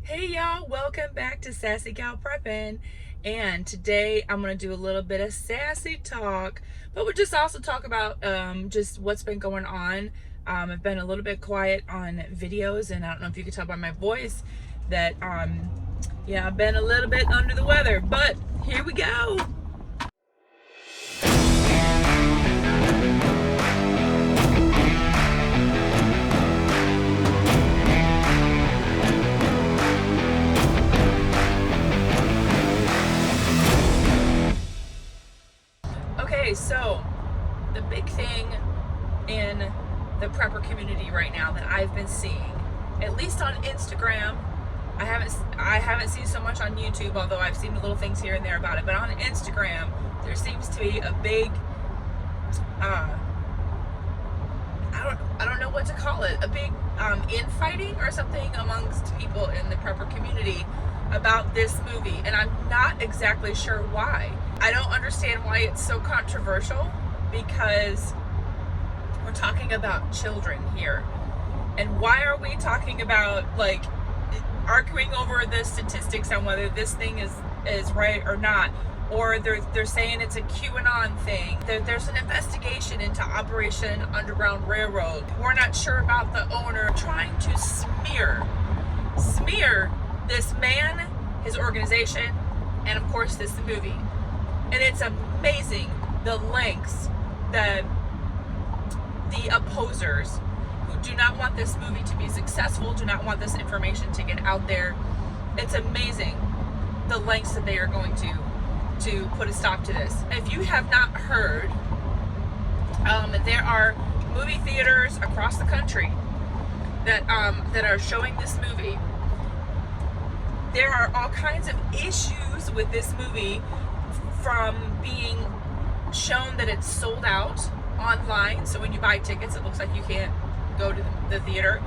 Hey y'all, welcome back to Sassy Gal Preppin'. And today I'm gonna do a little bit of sassy talk, but we'll just also talk about just what's been going on. I've been a little bit quiet on videos, and I don't know if you can tell by my voice that yeah, I've been a little bit under the weather, but here we go. Okay, so the big thing in the prepper community right now that I've been seeing, at least on Instagram, I haven't seen so much on YouTube, although I've seen little things here and there about it, but on Instagram there seems to be a big I don't know what to call it, a big infighting or something amongst people in the prepper community about this movie, and I'm not exactly sure why. I don't understand why it's so controversial, because we're talking about children here. And why are we talking about, like, arguing over the statistics on whether this thing is right or not? Or they're saying it's a QAnon thing. There's an investigation into Operation Underground Railroad. We're not sure about the owner. Trying to smear this man, his organization, and of course this movie. And it's amazing the lengths that the opposers who do not want this movie to be successful, do not want this information to get out there. It's amazing the lengths that they are going to put a stop to this. If you have not heard, there are movie theaters across the country that are showing this movie. There are all kinds of issues with this movie, from being shown that it's sold out online, so when you buy tickets it looks like you can't go to the theater.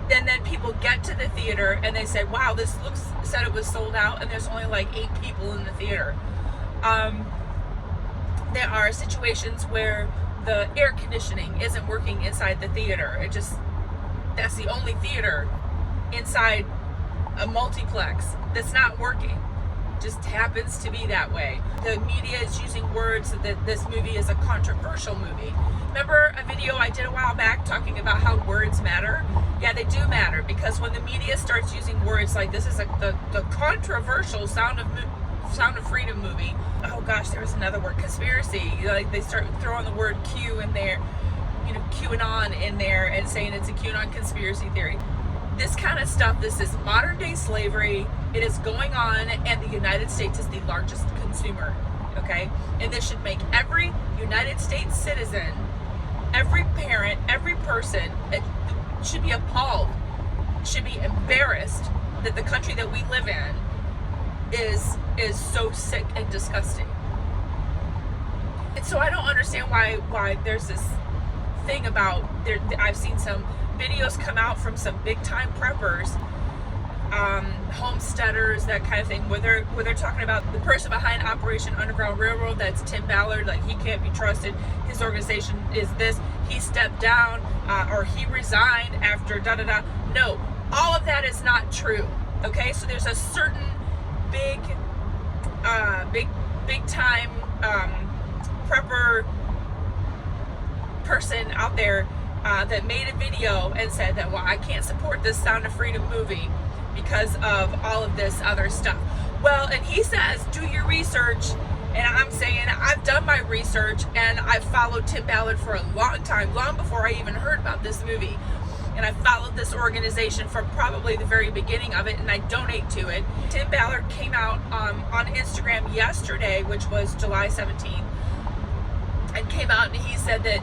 Then people get to the theater and they say, wow, this said it was sold out, and there's only like 8 people in the theater. There are situations where the air conditioning isn't working inside the theater. That's the only theater inside a multiplex that's not working. Just happens to be that way. The media is using words that this movie is a controversial movie. Remember a video I did a while back talking about how words matter? Yeah, they do matter, because when the media starts using words like this is the controversial Sound of Freedom movie. Oh gosh, there was another word, conspiracy. Like they start throwing the word Q in there, QAnon in there, and saying it's a QAnon conspiracy theory. This kind of stuff, this is modern day slavery. It is going on, and the United States is the largest consumer, okay? And this should make every United States citizen, every parent, every person, it should be appalled, should be embarrassed that the country that we live in is so sick and disgusting. And so I don't understand why there's this thing about I've seen some videos come out from some big time preppers, homesteaders, that kind of thing, where they're talking about the person behind Operation Underground Railroad. That's Tim Ballard. Like, he can't be trusted. His organization is this. He stepped down, or he resigned after da da da. No, all of that is not true. Okay, so there's a certain big time prepper person out there that made a video and said that, well, I can't support this Sound of Freedom movie because of all of this other stuff. Well, and he says, do your research. And I'm saying, I've done my research, and I've followed Tim Ballard for a long time, long before I even heard about this movie. And I followed this organization from probably the very beginning of it, and I donate to it. Tim Ballard came out on Instagram yesterday, which was July 17th, and came out and he said that,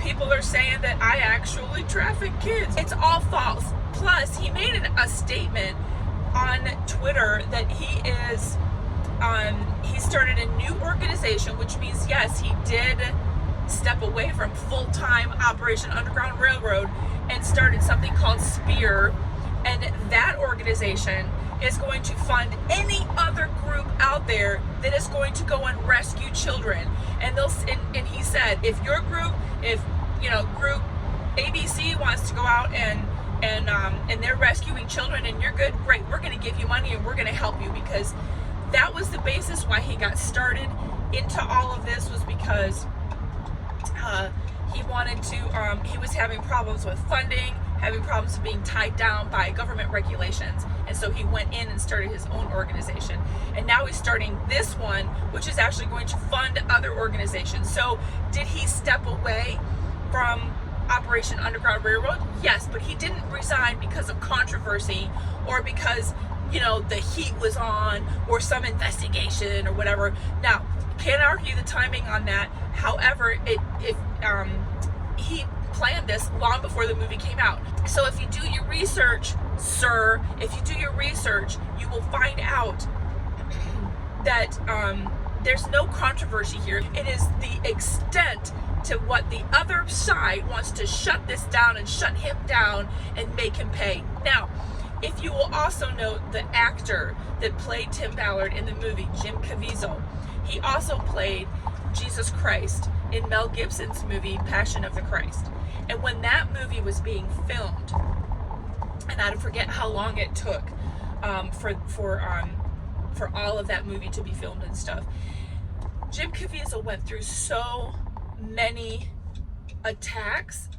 people are saying that I actually traffic kids. It's all false. Plus, he made a statement on Twitter that he started a new organization, which means, yes, he did step away from full-time Operation Underground Railroad and started something called SPEAR. And that organization is going to fund any other group out there that is going to go and rescue children. And he said, if your group, if group ABC wants to go out and and they're rescuing children, and you're good, great, we're going to give you money and we're going to help you, because that was the basis why he got started into all of this, was because he wanted to, he was having problems with funding, having problems with being tied down by government regulations, and so he went in and started his own organization, and now he's starting this one, which is actually going to fund other organizations. So did he step away from Operation Underground Railroad? Yes, but he didn't resign because of controversy, or because, you know, the heat was on, or some investigation or whatever. Now, can't argue the timing on that. However, he planned this long before the movie came out. So if you do your research, sir, if you do your research, you will find out that there's no controversy here. It is the extent to what the other side wants to shut this down and shut him down and make him pay. Now, if you will also note the actor that played Tim Ballard in the movie, Jim Caviezel, he also played Jesus Christ in Mel Gibson's movie, Passion of the Christ. And when that movie was being filmed, and I forget how long it took for all of that movie to be filmed and stuff, Jim Caviezel went through so many attacks.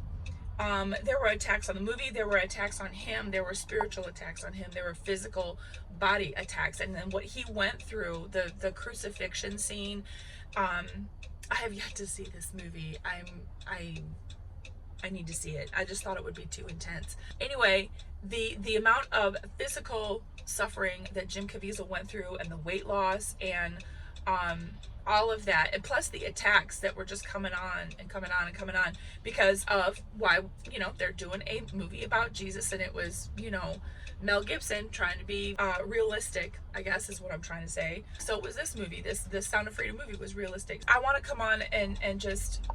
There were attacks on the movie, there were attacks on him, there were spiritual attacks on him, there were physical body attacks, and then what he went through, the crucifixion scene. I have yet to see this movie. I need to see it. I just thought it would be too intense. Anyway, the amount of physical suffering that Jim Caviezel went through, and the weight loss, and all of that, and plus the attacks that were just coming on and coming on and coming on, because of why, you know, they're doing a movie about Jesus, and it was, you know, Mel Gibson trying to be realistic, I guess is what I'm trying to say. So it was this movie, this Sound of Freedom movie was realistic. I want to come on and just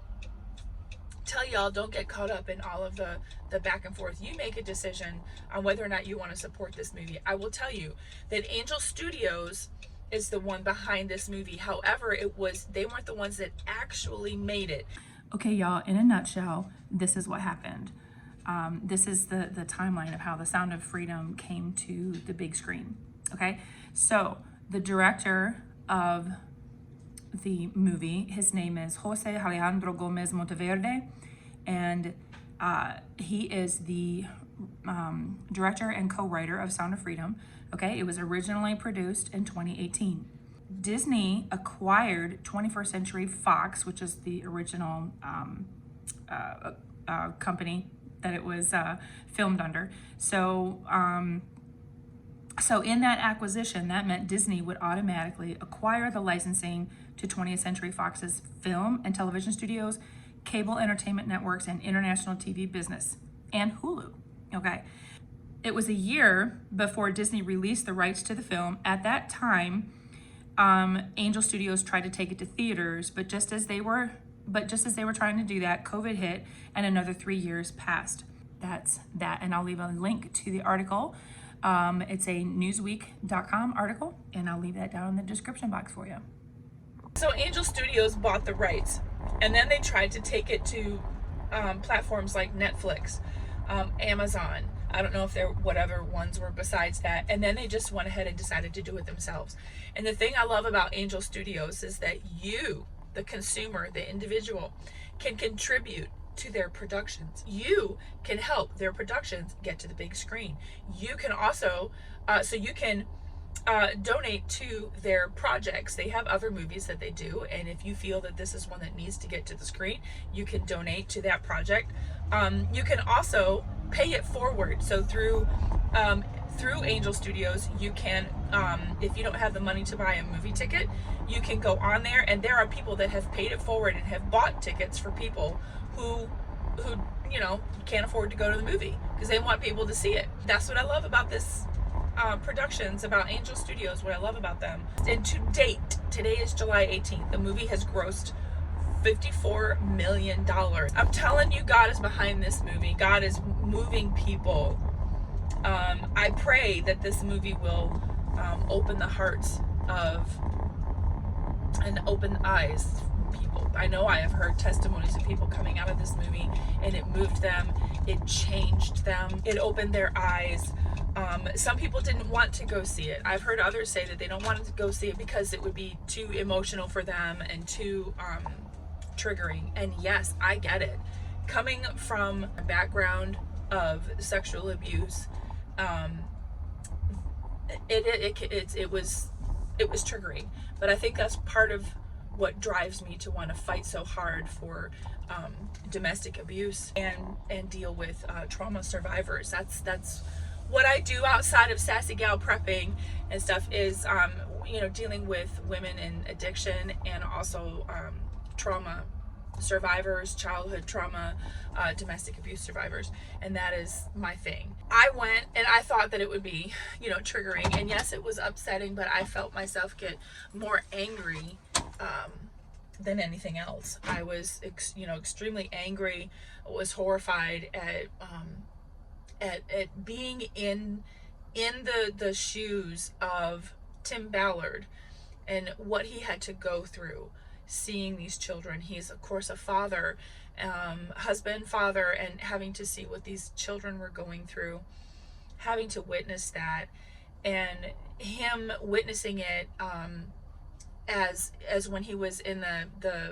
tell y'all, don't get caught up in all of the back and forth. You make a decision on whether or not you want to support this movie. I will tell you that Angel Studios is the one behind this movie. However, they weren't the ones that actually made it. Okay, y'all, in a nutshell, this is what happened. This is the timeline of how The Sound of Freedom came to the big screen. Okay, so the director of the movie, his name is Jose Alejandro Gomez Monteverde, and he is the director and co-writer of Sound of Freedom. Okay, it was originally produced in 2018. Disney acquired 21st Century Fox, which is the original company that it was filmed under. So in that acquisition, that meant Disney would automatically acquire the licensing to 20th Century Fox's film and television studios, cable entertainment networks, and international TV business, and Hulu. Okay. It was a year before Disney released the rights to the film. At that time, Angel Studios tried to take it to theaters, but just as they were trying to do that, COVID hit, and another 3 years passed. That's that, and I'll leave a link to the article. It's a Newsweek.com article, and I'll leave that down in the description box for you. So Angel Studios bought the rights, and then they tried to take it to platforms like Netflix, Amazon. I don't know if there whatever ones were besides that. And then they just went ahead and decided to do it themselves. And the thing I love about Angel Studios is that you, the consumer, the individual, can contribute to their productions. You can help their productions get to the big screen. You can also, so you can donate to their projects. They have other movies that they do, and if you feel that this is one that needs to get to the screen, you can donate to that project. You can also pay it forward. So through Angel Studios, you can, if you don't have the money to buy a movie ticket, you can go on there, and there are people that have paid it forward and have bought tickets for people who you know, can't afford to go to the movie because they want people to see it. That's what I love about this productions, about Angel Studios, what I love about them. And to date, today is July 18th, the movie has grossed $54 million. I'm telling you, God is behind this movie. God is moving people. I pray that this movie will open the hearts of, and open eyes people. I know I have heard testimonies of people coming out of this movie and it moved them, it changed them, it opened their eyes. Some people didn't want to go see it. I've heard others say that they don't want to go see it because it would be too emotional for them and too triggering. And yes, I get it. Coming from a background of sexual abuse, it was triggering. But I think that's part of what drives me to want to fight so hard for domestic abuse and deal with trauma survivors. That's what I do outside of Sassy Gal prepping and stuff, is dealing with women in addiction and also trauma survivors, childhood trauma, domestic abuse survivors, and that is my thing. I went and I thought that it would be triggering, and yes, it was upsetting, but I felt myself get more angry than anything else. I was extremely angry, was horrified at being in the shoes of Tim Ballard and what he had to go through seeing these children. He's of course a father, husband, father, and having to see what these children were going through, having to witness that, and him witnessing it as when he was in the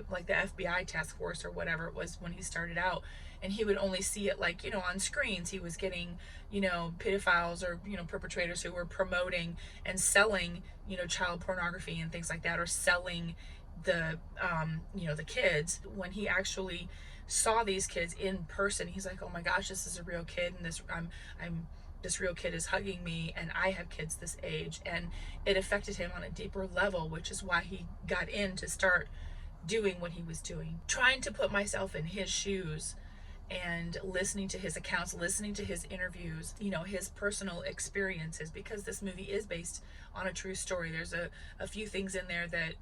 FBI task force or whatever it was when he started out, and he would only see it on screens. He was getting pedophiles or perpetrators who were promoting and selling child pornography and things like that, or selling the the kids. When he actually saw these kids in person, he's like, oh my gosh, this is a real kid, and this real kid is hugging me, and I have kids this age. And it affected him on a deeper level, which is why he got in to start doing what he was doing. Trying to put myself in his shoes and listening to his accounts, listening to his interviews, his personal experiences, because this movie is based on a true story. There's a few things in there that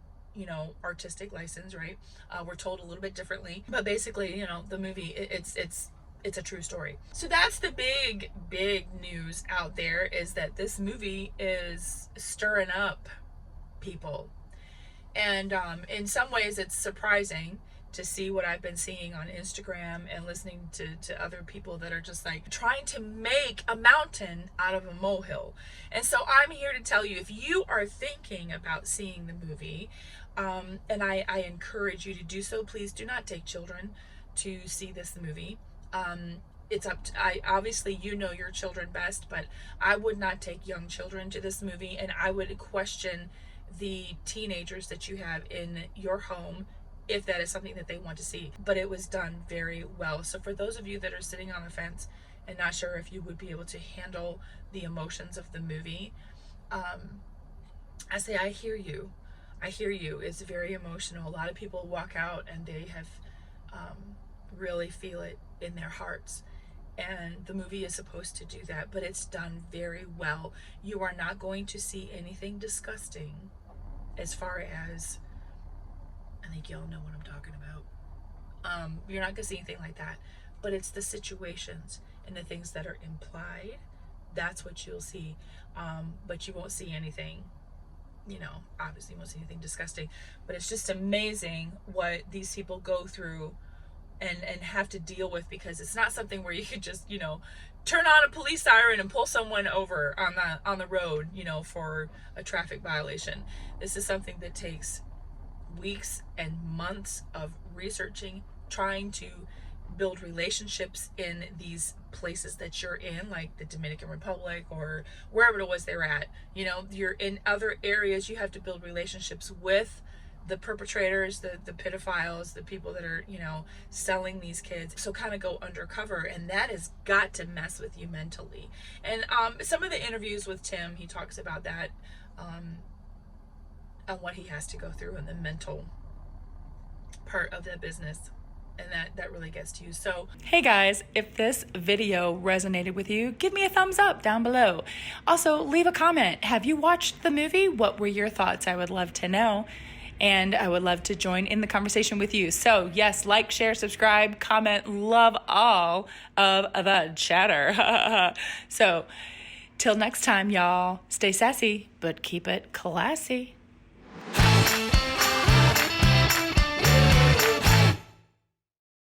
artistic license, right? We're told a little bit differently, but basically, the movie, it's a true story. So that's the big news out there, is that this movie is stirring up people. And in some ways it's surprising to see what I've been seeing on Instagram and listening to other people that are just trying to make a mountain out of a molehill. And so I'm here to tell you, if you are thinking about seeing the movie, and I encourage you to do so, please do not take children to see this movie. It's up to, obviously your children best, but I would not take young children to this movie, and I would question the teenagers that you have in your home if that is something that they want to see. But it was done very well. So for those of you that are sitting on the fence and not sure if you would be able to handle the emotions of the movie, I say I hear you. It's very emotional. A lot of people walk out and they have really feel it in their hearts, and the movie is supposed to do that, but it's done very well. You are not going to see anything disgusting, as far as, I think y'all know what I'm talking about. You're not gonna see anything like that, but it's the situations and the things that are implied, that's what you'll see. But you won't see anything, obviously you won't see anything disgusting, but it's just amazing what these people go through and have to deal with, because it's not something where you could just turn on a police siren and pull someone over on the road for a traffic violation. This is something that takes weeks and months of researching, trying to build relationships in these places that you're in, like the Dominican Republic or wherever it was they're at. You're in other areas, you have to build relationships with the perpetrators, the pedophiles, the people that are selling these kids. So kind of go undercover, and that has got to mess with you mentally. And some of the interviews with Tim, he talks about that, on what he has to go through in the mental part of the business, and that really gets to you. So Hey guys, if this video resonated with you, give me a thumbs up down below. Also, leave a comment. Have you watched the movie? What were your thoughts? I would love to know. And I would love to join in the conversation with you. So yes, like, share, subscribe, comment, love all of the chatter. So till next time, y'all, stay sassy, but keep it classy.